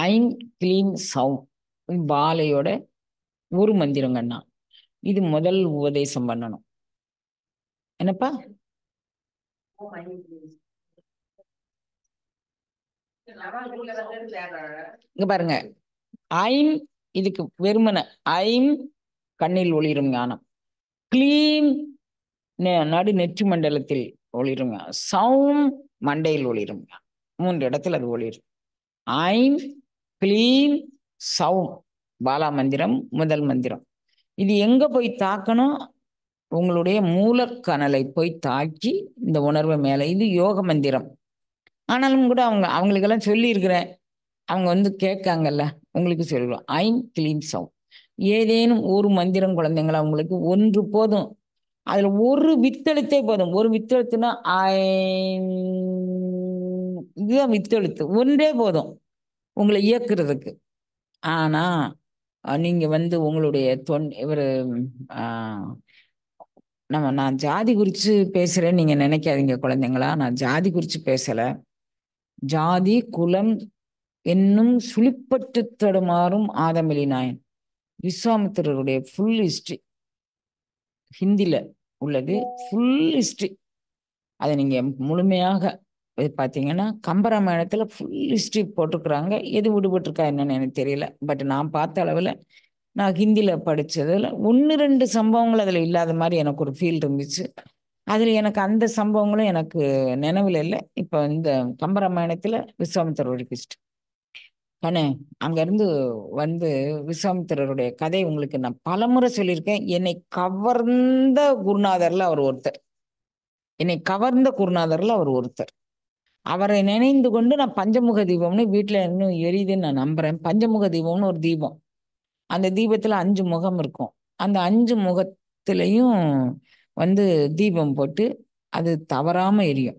I'm Kleem sound பாலையோட ஒரு மந்திரங்கண்ணா. இது முதல் உபதேசம் பண்ணணும். என்னப்பா? இங்க பாருங்க, ஐம் இதுக்கு வெறுமன ஐம் கண்ணில் ஒளிரும் ஞானம், கிளீம் நடு நெற்றி மண்டலத்தில் ஒளிரும் ஞானம், சவுண்ட் மண்டையில் ஒளிரும் ஞானம். 3 இடத்துல அது ஒளிரும். ஐம் கிளீம் சவுண்ட் பாலா மந்திரம் முதல் மந்திரம். இது எங்க போய் தாக்கணும்? உங்களுடைய மூலக்கணலை போய் தாக்கி இந்த உணர்வு மேல. இது யோக மந்திரம். ஆனாலும் கூட அவங்களுக்கெல்லாம் சொல்லியிருக்கிறேன். அவங்க கேட்காங்கல்ல, உங்களுக்கு சொல்லிடுவோம். I'm Kleem sound. ஏதேனும் ஒரு மந்திரம் குழந்தைங்களா உங்களுக்கு ஒன்று போதும். அதுல ஒரு வித்தெழுத்தே போதும். ஒரு வித்தெழுத்துனா இதுதான் வித்தெழுத்து. ஒன்றே போதும் உங்களை இயக்குறதுக்கு. ஆனா நீங்க உங்களுடைய இவரு நான் ஜாதி குறிச்சு பேசுறேன்னு நீங்க நினைக்காதீங்க குழந்தைங்களா. நான் ஜாதி குறிச்சு பேசல. ஜாதி குலம் என்னும் சுழிப்பட்டு தடுமாறும் ஆதமிலி நாயன் விஸ்வாமித்திரருடைய ஃபுல் ஹிஸ்டரி ஹிந்தில உள்ளது. ஃபுல் ஹிஸ்டரி அதை நீங்க முழுமையாக பார்த்தீங்கன்னா கம்பராமாயணத்துல ஃபுல் ஹிஸ்டரி போட்டிருக்கிறாங்க. எது விடுபட்டிருக்கா என்னன்னு எனக்கு தெரியல. பட் நான் பார்த்த அளவில் நான் ஹிந்தியில படிச்சதுல 1-2 சம்பவங்கள் அதில் இல்லாத மாதிரி எனக்கு ஒரு ஃபீல் இருந்துச்சு. அதில் எனக்கு அந்த சம்பவங்களும் எனக்கு நினைவில் இல்லை. இப்போ இந்த கம்பராமாயணத்துல விஸ்வாமித்திரருடைய ஹிஸ்டரி தானே. அங்கேருந்து வந்து விஸ்வாமித்திரருடைய கதை உங்களுக்கு நான் பலமுறை சொல்லியிருக்கேன். என்னை கவர்ந்த குருநாதர்ல அவர் ஒருத்தர். என்னை கவர்ந்த குருநாதர்ல அவர் ஒருத்தர். அவரை நினைந்து கொண்டு நான் பஞ்சமுக தீபம்னு வீட்டில் இன்னும் எரியுதுன்னு நான் நம்புறேன். பஞ்சமுக தீபம்னு ஒரு தீபம். அந்த தீபத்துல 5 முகம் இருக்கும். அந்த 5 முகத்திலையும் தீபம் போட்டு அது தவறாம எரியும்.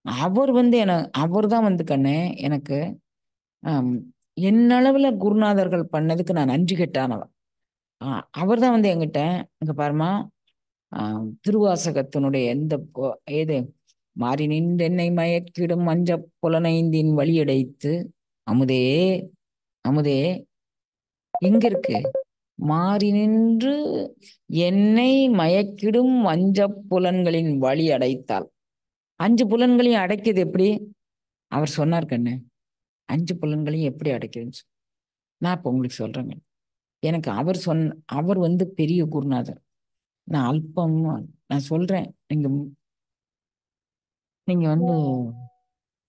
அவர் அவர் தான் கண்ணே எனக்கு என்னளவுல குருநாதர்கள் பண்ணதுக்கு நான் நன்றி கெட்டானவன். அவர் தான் என்கிட்ட இங்க பாருமா, திருவாசகத்தினுடைய ஏது மாறி நின்று என்னை மயக்கிடும் மஞ்ச புலனைந்தின் வழியடைத்து அமுதே அமுதே எங்க இருக்கு? மாறி நின்று என்னை மயக்கிடும் வஞ்ச புலன்களின் வழி அடைத்தாள். 5 புலன்களையும் அடைக்குது எப்படி? அவர் சொன்னார் கண்ணு. 5 புலன்களையும் எப்படி அடைக்குதுன்னு நான் இப்ப உங்களுக்கு சொல்றேங்க. எனக்கு அவர் பெரிய குருநாதர். நான் அல்பம். நான் சொல்றேன், நீங்க நீங்க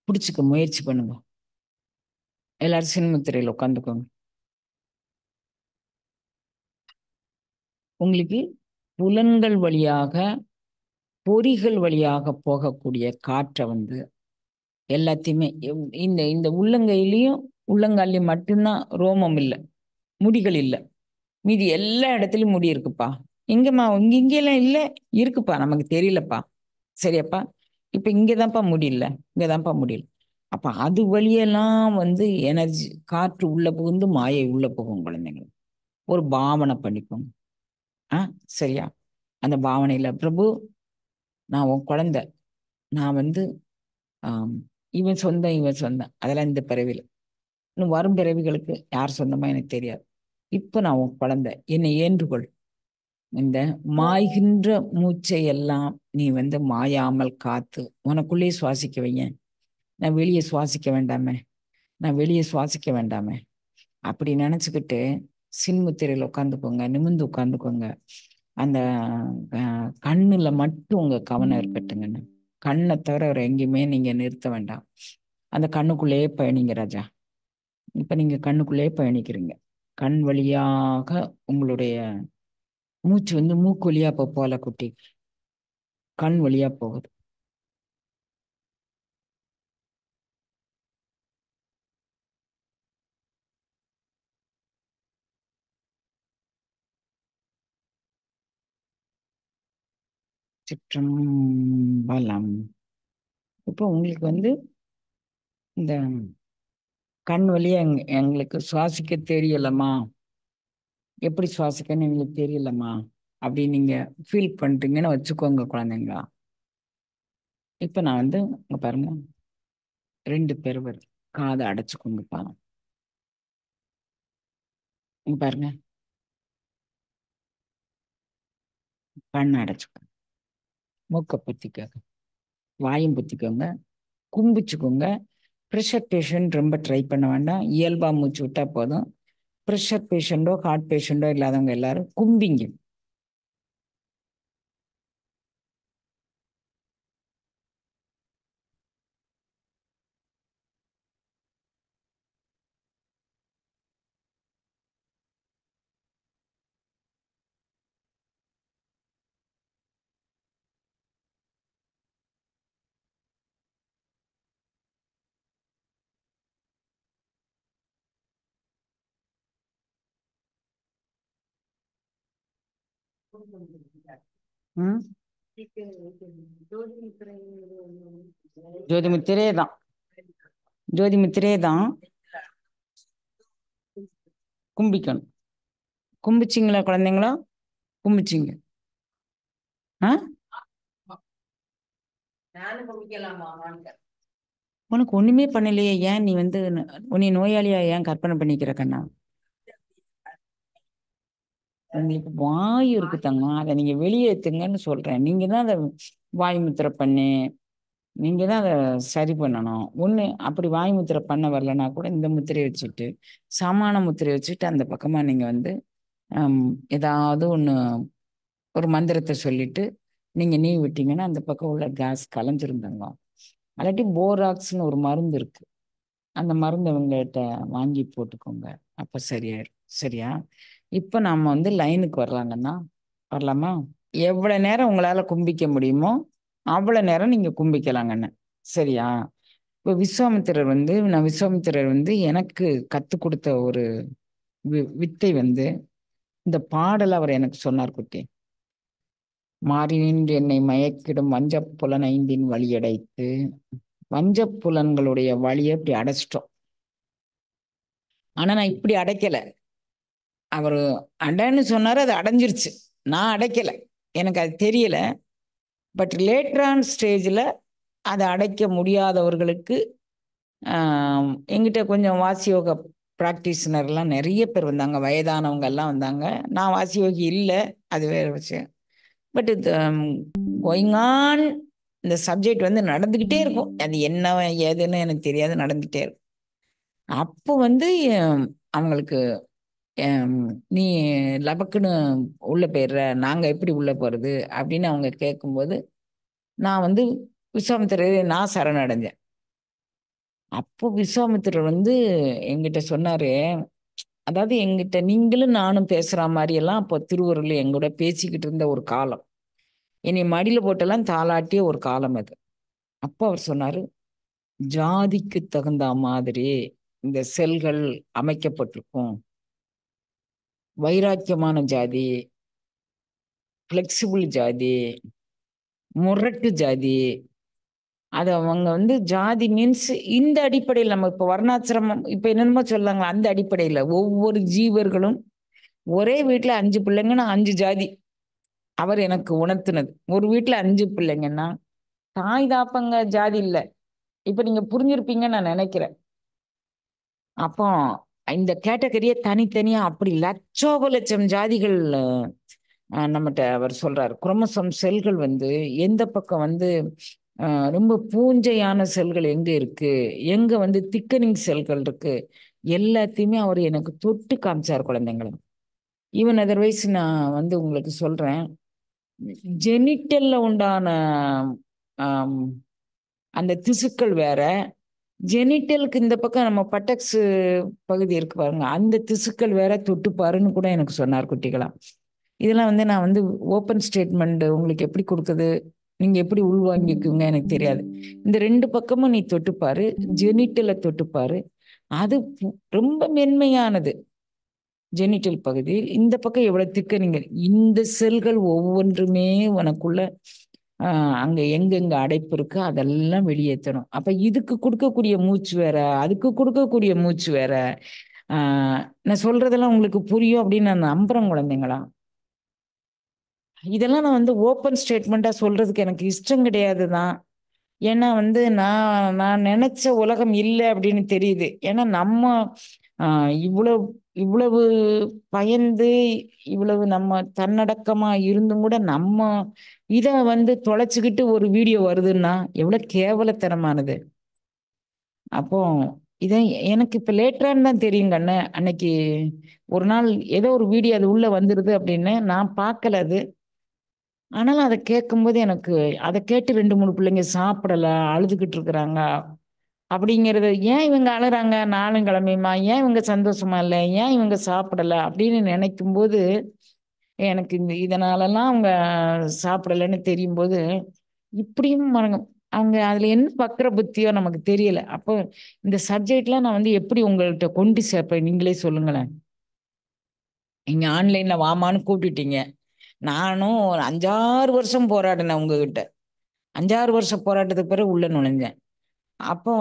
பிடிச்சுக்க முயற்சி பண்ணுங்க. எல்லாரும் சின்முத்திரையில் உட்காந்துக்கோங்க. உங்களுக்கு புலன்கள் வழியாக பொறிகள் வழியாக போகக்கூடிய காற்றை எல்லாத்தையுமே இந்த இந்த உள்ளங்கையிலையும் உள்ளங்காலையும் மட்டும்தான் ரோமம் இல்லை, முடிகள் இல்லை. மீதி எல்லா இடத்துலயும் முடி இருக்குப்பா. எங்கம்மா இங்கெல்லாம் இல்லை? இருக்குப்பா, நமக்கு தெரியலப்பா. சரியாப்பா? இப்ப இங்கதான்ப்பா முடியல, இங்கதான்ப்பா முடியல. அப்ப அது வழியெல்லாம் எனர்ஜி காற்று உள்ள புகுந்து மாயை உள்ள போகும். குழந்தைங்க ஒரு பாவனை பண்ணிக்கோங்க. சரியா? அந்த பாவனையில பிரபு நான் உன் குழந்தை, நான் இவன் சொந்தம் இவன் சொந்தம் அதெல்லாம் இந்த பிறவியில். இன்னும் வரும் பிறவிகளுக்கு யார் சொந்தமா எனக்கு தெரியாது. இப்ப நான் உன் குழந்தை, என்னை ஏற்றுக்கொள். இந்த மாய்கின்ற மூச்சை எல்லாம் நீ மாயாமல் காத்து உனக்குள்ளே சுவாசிக்க வைங்க. நான் வெளியே சுவாசிக்க வேண்டாமே, நான் வெளியே சுவாசிக்க வேண்டாமே அப்படி நினைச்சுக்கிட்டு சின்முத்திரையில் உட்காந்துக்கோங்க, நிமிந்து உட்காந்துக்கோங்க. அந்த கண்ணுல மட்டும் உங்க கவனம் இருக்கட்டுங்கன்னு. கண்ணை தவிர அவர் எங்கேயுமே நீங்க நிறுத்த வேண்டாம். அந்த கண்ணுக்குள்ளேயே பயணிங்க ராஜா. இப்ப நீங்க கண்ணுக்குள்ளேயே பயணிக்கிறீங்க. கண் வழியாக உங்களுடைய மூச்சு மூக்கு வழியா போல குட்டி கண் வழியா போகுது. சிற்றம்பலம். இப்போ உங்களுக்கு இந்த கண் வழியா எங்களுக்கு சுவாசிக்க தெரியலம்மா, எப்படி சுவாசிக்கன்னு எங்களுக்கு தெரியலம்மா அப்படின்னு நீங்க ஃபீல் பண்றீங்கன்னு வச்சுக்கோங்க குழந்தைங்களா. இப்ப நான் இங்க பாருங்க, 2 பேர் காதை அடைச்சுக்கோங்கப்பா. இங்க பாருங்க, கண்ணை அடைச்சுக்கோங்க, மூக்கை பொத்திக்கோங்க, வாயும் பொத்திக்கோங்க, கும்பிச்சுக்கோங்க. ப்ரெஷர் பேஷண்ட் ரொம்ப ட்ரை பண்ண வேண்டாம், இயல்பா மூச்சு விட்டா போதும். ப்ரெஷர் பேஷண்ட்டோ ஹார்ட் பேஷண்ட்டோ இல்லாதவங்க எல்லாரும் கும்பிங்க. ம், ஜோதி முத்திரே தான், ஜோதி முத்திரே தான் கும்பிக்கணும். கும்பிச்சிங்களா குழந்தைங்களா? கும்பிச்சிங்க. ஆ, உனக்கு ஒண்ணுமே பண்ணலையே, ஏன் நீ வந்து உன்னை நோயாளியா ஏன் கற்பனை பண்ணிக்கிற கண்ணா? உங்களுக்கு வாயு இருக்கு தங்கம், அதை நீங்க வெளியேத்துங்கன்னு சொல்றேன். நீங்க தான் அதை வாய் முத்திரை பண்ணி, நீங்க தான் அதை சரி பண்ணணும். ஒண்ணு அப்படி வாய் முத்திரை பண்ண வரலன்னா கூட இந்த முத்திரையை வச்சுட்டு, சமான முத்திரையை வச்சுட்டு அந்த பக்கமா நீங்க வந்து ஹம், ஏதாவது ஒண்ணு ஒரு மந்திரத்தை சொல்லிட்டு நீங்க நீவி விட்டீங்கன்னா அந்த பக்கம் உள்ள கேஸ் கலைஞ்சிருந்தாங்க. அல்லாட்டி போராக்ஸ்னு ஒரு மருந்து இருக்கு, அந்த மருந்து அவங்ககிட்ட வாங்கி போட்டுக்கோங்க, அப்ப சரியாயிரும். சரியா? இப்ப நாம வந்து லைனுக்கு வர்றாங்கன்னா வரலாமா? எவ்வளவு நேரம் உங்களால கும்பிக்க முடியுமோ அவ்வளவு நேரம் நீங்க கும்பிக்கலாங்கண்ணே. சரியா? இப்ப விஸ்வாமித்திரர் வந்து எனக்கு கத்து கொடுத்த ஒரு வித்தை வந்து இந்த பாடல் அவர் எனக்கு சொன்னார் குட்டி. மாறி நின்று என்னை மயக்கிடும் வஞ்சப் புலனைந்தின் வழியடைத்து, வஞ்சப் புலன்களுடைய வழியை இப்படி அடைச்சிட்டோம். ஆனா நான் இப்படி அடைக்கல, அவரு அடைன்னு சொன்னாரு, அது அடைஞ்சிருச்சு. நான் அடைக்கல, எனக்கு அது தெரியல. பட் லேட்டரான் ஸ்டேஜில் அதை அடைக்க முடியாதவர்களுக்கு எங்கிட்ட கொஞ்சம் வாசியோக ப்ராக்டிஸ்னர்லாம் நிறைய பேர் வந்தாங்க, வயதானவங்க எல்லாம் வந்தாங்க. நான் வாசியோகி இல்லை, அது வேற விஷயம். பட் இது கோயிங் ஆன், இந்த சப்ஜெக்ட் வந்து நடந்துக்கிட்டே இருக்கும். அது என்ன ஏதுன்னு எனக்கு தெரியாது, நடந்துகிட்டே இருக்கும். அப்போ வந்து அவங்களுக்கு நீ லபக்குன்னு உள்ள போயிடுற, நாங்க எப்படி உள்ள போறது அப்படின்னு அவங்க கேட்கும்போது நான் வந்து விஸ்வாமித்திரர் நான் சரணடைஞ்சேன். அப்போ விஸ்வாமித்திரர் வந்து எங்கிட்ட சொன்னாரு, அதாவது எங்கிட்ட நீங்களும் நானும் பேசுற மாதிரி எல்லாம் அப்போ திருவருள் எங்கூட பேசிக்கிட்டு இருந்த ஒரு காலம், என்னை மடியில போட்டெல்லாம் தாளாட்டிய ஒரு காலம் அது. அப்போ அவர் சொன்னாரு, ஜாதிக்கு தகுந்த மாதிரி இந்த செல்கள் அமைக்கப்பட்டிருக்கும். வைராக்கியமான ஜாதி, ஃப்ளெக்சிபிள் ஜாதி, முரட்டு ஜாதி. அது அவங்க வந்து ஜாதி மீன்ஸ் இந்த அடிப்படையில், நம்ம இப்போ வர்ணாசிரமம் இப்போ என்னென்னமோ சொல்லாங்க, அந்த அடிப்படையில் ஒவ்வொரு ஜீவர்களும் ஒரே வீட்டில் 5 பிள்ளைங்கன்னா 5 ஜாதி. அவர் எனக்கு உணர்த்தினது, ஒரு வீட்டில் 5 பிள்ளைங்கன்னா தாய் தாப்பங்க ஜாதி இல்லை. இப்போ நீங்க புரிஞ்சிருப்பீங்கன்னு நான் நினைக்கிறேன். அப்போ இந்த கேட்டகரியை தனித்தனியா அப்படி லட்சோப லட்சம் ஜாதிகள் நம்மகிட்ட அவர் சொல்றாரு. குரோமோசோம் செல்கள் வந்து எந்த பக்கம் வந்து ரொம்ப பூஞ்சையான செல்கள் எங்க இருக்கு, எங்க வந்து திக்கனிங் செல்கள் இருக்கு, எல்லாத்தையுமே அவர் எனக்கு தொட்டு காமிச்சார் குழந்தைங்களை. ஈவன் அதர்வைஸ் நான் வந்து உங்களுக்கு சொல்றேன், ஜெனிட்டல்ல உண்டான ஆம், அந்த திசுக்கள் வேற, ஜெனிட்டலுக்கு இந்த பக்கம் நம்ம பட்டக்ஸ் பகுதி இருக்கு பாருங்க, அந்த திசுக்கள் வேற தொட்டு பாருன்னு கூட எனக்கு சொன்னார் குட்டிகளா. இதெல்லாம் வந்து நான் வந்து ஓப்பன் ஸ்டேட்மெண்ட் உங்களுக்கு எப்படி கொடுக்குது, நீங்க எப்படி உள்வாங்கிக்குங்க எனக்கு தெரியாது. இந்த 2 பக்கமும் நீ தொட்டுப்பாரு, ஜெனிட்டலை தொட்டுப்பாரு, அது ரொம்ப மென்மையானது. ஜெனிட்டல் பகுதி இந்த பக்கம் எவ்வளவு திக்க, நீங்க இந்த செல்கள் ஒவ்வொன்றுமே உனக்குள்ள அங்க எங்கெங்க அடைப்பு இருக்கு அதெல்லாம் வெளியேற்றணும். அப்ப இதுக்கு கொடுக்கக்கூடிய மூச்சு வேற, அதுக்கு கொடுக்கக்கூடிய மூச்சு வேற. நான் சொல்றதெல்லாம் உங்களுக்கு புரியும் அப்படின்னு நான் நம்புறேன் குழந்தைங்களா. இதெல்லாம் நான் வந்து ஓப்பன் ஸ்டேட்மெண்ட்டா சொல்றதுக்கு எனக்கு இஷ்டம் கிடையாது தான். ஏன்னா வந்து நான் நான் நினைச்ச உலகம் இல்லை அப்படின்னு தெரியுது. ஏன்னா நம்ம இவ்வளவு இவ்வளவு பயந்து, இவ்வளவு நம்ம தன்னடக்கமா இருந்தும் கூட நம்ம இத தொலைச்சுக்கிட்டு ஒரு வீடியோ வருதுன்னா எவ்வளவு கேவலத்தனமானது. அப்போ இத எனக்கு இப்ப லேட்டரான்னு தான் தெரியும் கண்ணு. அன்னைக்கு ஒரு நாள் ஏதோ ஒரு வீடியோ அது உள்ள வந்துருது அப்படின்னு நான் பார்க்கல அது. ஆனாலும் அத கேட்கும்போது எனக்கு அத கேட்டு 2, 3 பிள்ளைங்க சாப்பிடல, அழுதுகிட்டு இருக்கிறாங்க. அப்படிங்கிறது ஏன் இவங்க அழுறாங்க நாளும் கிழமையுமா? ஏன் இவங்க சந்தோஷமா இல்ல? ஏன் இவங்க சாப்பிடல? அப்படின்னு நினைக்கும்போது, எனக்கு இதனாலலாம் அவங்க சாப்பிடலன்னு தெரியும்போது, இப்படியும் பாருங்க, அவங்க அதுல என்ன வக்ர புத்தியோ நமக்கு தெரியல. அப்போ இந்த சப்ஜெக்ட்லாம் நான் எப்படி உங்கள்ட்ட கொண்டு சேர்ப்பேன்? நீங்களே சொல்லுங்களேன். நீங்க ஆன்லைன்ல வாமான்னு கூப்பிட்டுட்டீங்க. நானும் ஒரு 5, 6 வருஷம் போராடினேன் உங்ககிட்ட. 5, 6 வருஷம் போராட்டத்துக்கு பிறகு உள்ள நுழைஞ்சேன். அப்போ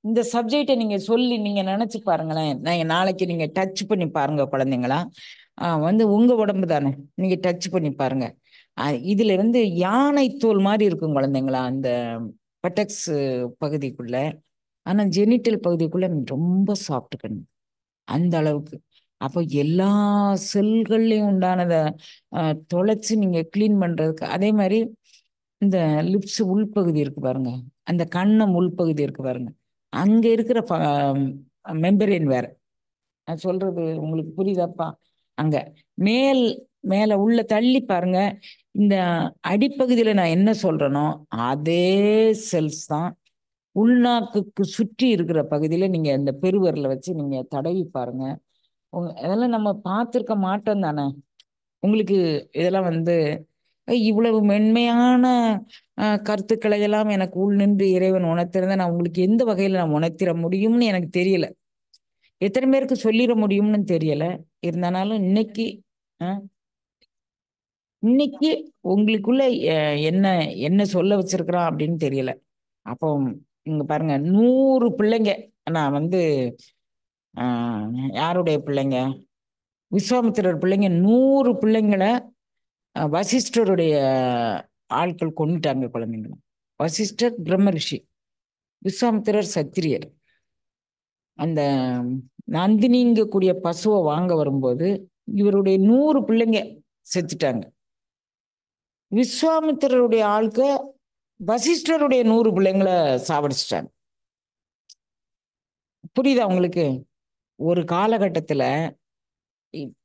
இந்த சப்ஜெக்ட்ட நீங்க சொல்லி நீங்க நெனச்சு பாருங்களேன். நாளைக்கு நீங்க டச் பண்ணி பாருங்க குழந்தைங்களா. உங்க உடம்பு தானே. நீங்க டச் பண்ணி பாருங்க. இதுல யானை தோல் மாரி இருக்கும் குழந்தைங்களா, அந்த பட்டக்ஸ் பகுதிக்குள்ள. ஆனா ஜெனிட்டல் பகுதிக்குள்ள ரொம்ப சாஃப்ட் கண்ணு. அந்த அளவுக்கு. அப்போ எல்லா செல்கள்லயும் உண்டானத அ தொலைச்சு நீங்க கிளீன் பண்றதுக்கு அதே மாரி இந்த லிப்ஸ் உள்பகுதி இருக்கு பாருங்க. அந்த கன்னம் உள்பகுதி இருக்கு பாருங்க. அங்க இருக்கிற மெம்பரேன் வேற. நான் சொல்றது உங்களுக்கு புரியுதாப்பா? அங்க மேல் மேல உள்ள தள்ளி பாருங்க. இந்த அடிப்பகுதியில நான் என்ன சொல்றேனோ, அதே செல்ஸ் தான் உள்நாக்குக்கு சுற்றி இருக்கிற பகுதியில நீங்க இந்த பெருவிரல வச்சு நீங்க தடவி பாருங்க. இதெல்லாம் நம்ம பார்த்திருக்க மாட்டோம் தானே! உங்களுக்கு இதெல்லாம் இவ்வளவு மென்மையான கருத்துக்களை எல்லாம் எனக்கு உள் நின்று இறைவன் உணர்த்திருந்தா, நான் உங்களுக்கு எந்த வகையில நான் உணர்த்திற முடியும்னு எனக்கு தெரியல. எத்தன பேருக்கு சொல்லிற முடியும்னு தெரியல. இருந்தானாலும் அ இன்னைக்கு உங்களுக்குள்ள என்ன என்ன சொல்ல வச்சிருக்கிறான் அப்படின்னு தெரியல. அப்போ இங்க பாருங்க 100 பிள்ளைங்க. நான் அ யாருடைய பிள்ளைங்க? விஸ்வாமித்திரர் பிள்ளைங்க 100 பிள்ளைங்கள வசிஷ்டருடைய ஆட்கள் கொன்னுட்டாங்க குழந்தைங்கள. வசிஷ்டர் பிரம்மரிஷி, விஸ்வாமித்திரர் சத்திரியர். அந்த நந்தினிங்கக்கூடிய பசுவ வாங்க வரும்போது, இவருடைய 100 பிள்ளைங்க செத்துட்டாங்க. விஸ்வாமித்திரருடைய ஆள்க வசிஷ்டருடைய 100 பிள்ளைங்கள சாவடிச்சுட்டாங்க. புரியுதா உங்களுக்கு? ஒரு காலகட்டத்துல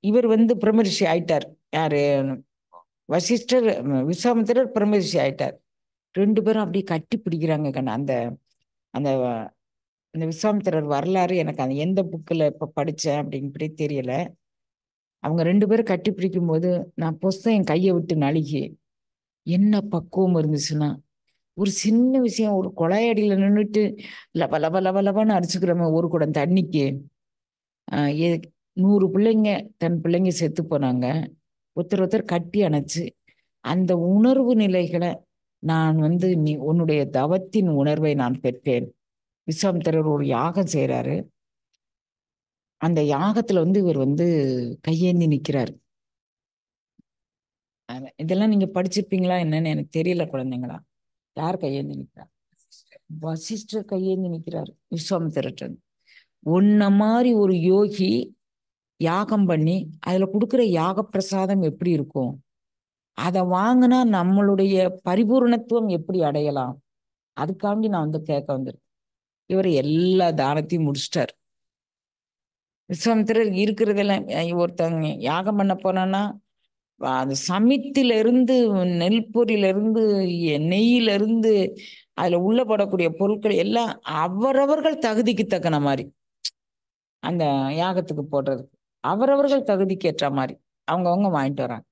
இவர் பிரம்மரிஷி ஆயிட்டார். யாரு? வசிஷ்டர் விஸ்வாமித்திரர் பிரம்மரிஷி ஆயிட்டார். 2 பேரும் அப்படியே கட்டி பிடிக்கிறாங்க கண்ணு. அந்த அந்த அந்த விஸ்வாமித்திரர் வரலாறு எனக்கு அந்த எந்த புக்ல இப்ப படிச்சேன் அப்படின்னு தெரியல. அவங்க 2 பேரும் கட்டி பிடிக்கும்போது, நான் என் கைய விட்டு நழுகி, என்ன பக்குவம் இருந்துச்சுன்னா, ஒரு சின்ன விஷயம் ஒரு குழாய் அடியில நின்னுட்டு லப லப லப லபன்னு அடிச்சுக்கிறோமே ஒரு குடம் தண்ணிக்கு, அ எ 100 பிள்ளைங்க தன் பிள்ளைங்க செத்து போனாங்க. ஒருத்தர் ஒருத்தர் கட்டி அணைச்சு, அந்த உணர்வு நிலைகள நான் நீ உன்னுடைய தவத்தின் உணர்வை நான் பெற்றேன். விஸ்வாமித்திரர் ஒரு யாகம் செய்றாரு. அந்த யாகத்துல இவர் கையேந்தி நிக்கிறாரு. இதெல்லாம் நீங்க படிச்சிருப்பீங்களா என்னன்னு எனக்கு தெரியல குழந்தைங்களா. யார் கையேந்தி நிக்கிறா? வசிஷ்டர் கையேந்தி நிக்கிறாரு விஸ்வாமித்திரர்ட்ட இருந்து. உன்ன மாரி ஒரு யோகி யாகம் பண்ணி, அதுல குடுக்குற யாக பிரசாதம் எப்படி இருக்கும்? அத வாங்குனா நம்மளுடைய பரிபூரணத்துவம் எப்படி அடையலாம்? அதுக்காண்டி நான் கேட்க வந்திருக்கேன். இவரு எல்லா தானத்தையும் முடிச்சிட்டாரு. விஸ்வாமித்திரர் இருக்கிறதெல்லாம் ஒருத்தங்க யாகம் பண்ண போனான்னா, அது சமித்திலிருந்து, நெல் பொரியிலிருந்து, நெய்யிலிருந்து, அதுல உள்ள போடக்கூடிய பொருட்கள் எல்லாம் அவரவர்கள் தகுதிக்கு தக்கன மாரி. அந்த யாகத்துக்கு போடுறதுக்கு. அவரவர்கள் தகுதிக்கு ஏற்றா மாரி. அவங்கவங்க வாங்கிட்டு வராங்க.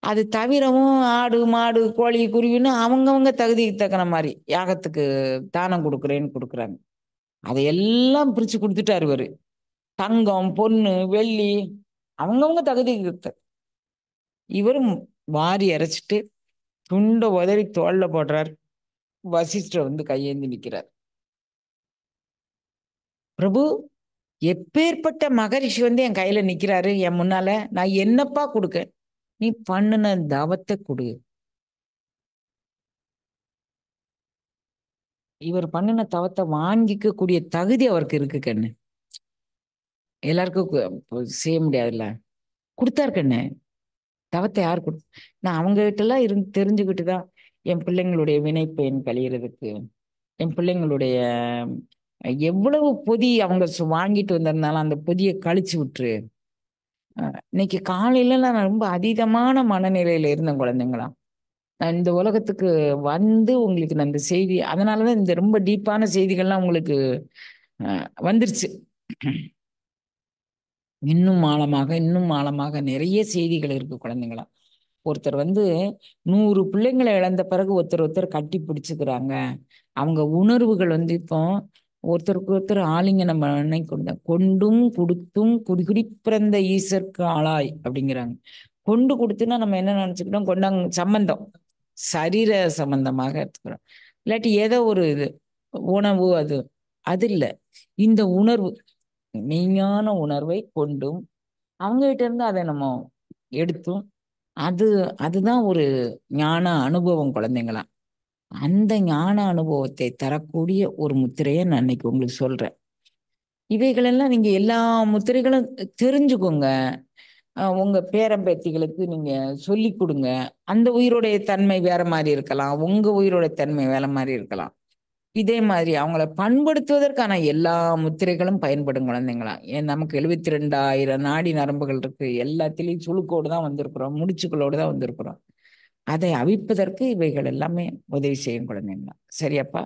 அது தவிரவும் ஆடு, மாடு, கோழி, குருவின்னு அவங்கவங்க தகுதிக்கு தக்கன மாரி யாகத்துக்கு தானம் குடுக்குறேன்னு குடுக்குறாங்க. அதையெல்லாம் பிரிச்சு குடுத்துட்டாரு இவரு. தங்கம், பொன்னு, வெள்ளி அவங்கவங்க தகுதிக்கு இவரும் வாரி இறைச்சிட்டு துண்ட உதறி தோள்ல போடுறார். வசிஷ்டர் கையேந்தி நிக்கிறார். பிரபு, எப்பேற்பட்ட மகரிஷி என் கையில நிக்கிறாரு என் முன்னால. நான் என்னப்பா குடுக்க? நீ பண்ணுன தவத்தை குடு. இவர் பண்ணின தவத்தை வாங்கிக்க கூடிய தகுதி அவருக்கு இருக்கு கண்ணு. எல்லாருக்கும் செய்ய முடியாதுல்ல. கொடுத்தாரு கண்ணு. தவத்தை யார் கொடு நான் அவங்க கிட்ட எல்லாம் இருந்து தெரிஞ்சுக்கிட்டு தான் என் பிள்ளைங்களுடைய வினைப்பயன் கழியறதுக்கு, என் பிள்ளைங்களுடைய எவ்வளவு பொதி அவங்க வாங்கிட்டு வந்திருந்தாலும் அந்த பொதியை கழிச்சு விட்டுரு. இன்னைக்கு காலையில நான் ரொம்ப அதீதமான மனநிலையில இருந்தேன் குழந்தைங்களா. நான் இந்த உலகத்துக்கு வந்து உங்களுக்கு நான் இந்த செய்தி, அதனாலதான் இந்த ரொம்ப டீப்பான செய்திகள்லாம் உங்களுக்கு வந்துருச்சு. இன்னும் ஆழமாக நிறைய செய்திகள் இருக்கு குழந்தைங்களா. ஒருத்தர் 100 பிள்ளைங்களை இழந்த பிறகு ஒருத்தர் கட்டி பிடிச்சுக்கிறாங்க. அவங்க உணர்வுகள் இப்போ ஒருத்தருக்கு ஒருத்தர் ஆலிங்கனம் பண்ணி கொண்டும் கொடுத்தும் குடிகுடி பிறந்த ஈசற்கு ஆளாய் அப்படிங்கிறாங்க. கொண்டு கொடுத்துன்னா நம்ம என்ன நினைச்சுக்கிட்டோம், கொண்டாங்க சம்பந்தம், சரீர சம்பந்தமாக எடுத்துக்கிறோம். இல்லாட்டி ஏதோ ஒரு இது உணவு, அது அது இல்லை. இந்த உணர்வு, மெய்ஞான உணர்வை கொண்டும் அவங்க கிட்ட இருந்து அதை நம்ம எடுத்தும், அதுதான் ஒரு ஞான அனுபவம் குழந்தைங்களா. அந்த ஞான அனுபவத்தை தரக்கூடிய ஒரு முத்திரையை நான் இன்னைக்கு உங்களுக்கு சொல்றேன். இவைகளெல்லாம் நீங்க எல்லா முத்திரைகளும் தெரிஞ்சுக்கோங்க. உங்க பேரம்பேத்திகளுக்கு நீங்க சொல்லி கொடுங்க. அந்த உயிரோடைய தன்மை வேற மாதிரி இருக்கலாம், உங்க உயிரோட தன்மை வேற மாதிரி இருக்கலாம். இதே மாதிரி அவங்கள பண்படுத்துவதற்கான எல்லா முத்திரைகளும் பயன்படும் குழந்தைங்களா. ஏன் நமக்கு 72,000 நாடி நரம்புகள் இருக்கு. எல்லாத்திலையும் சுழுக்கோடு தான் வந்திருக்கிறோம், முடிச்சுக்களோடு தான் வந்திருக்கிறோம். அதை அவிப்பதற்கு இவைகள் எல்லாமே உதவி செய்யும் குழந்தைங்களா. சரியாப்பா?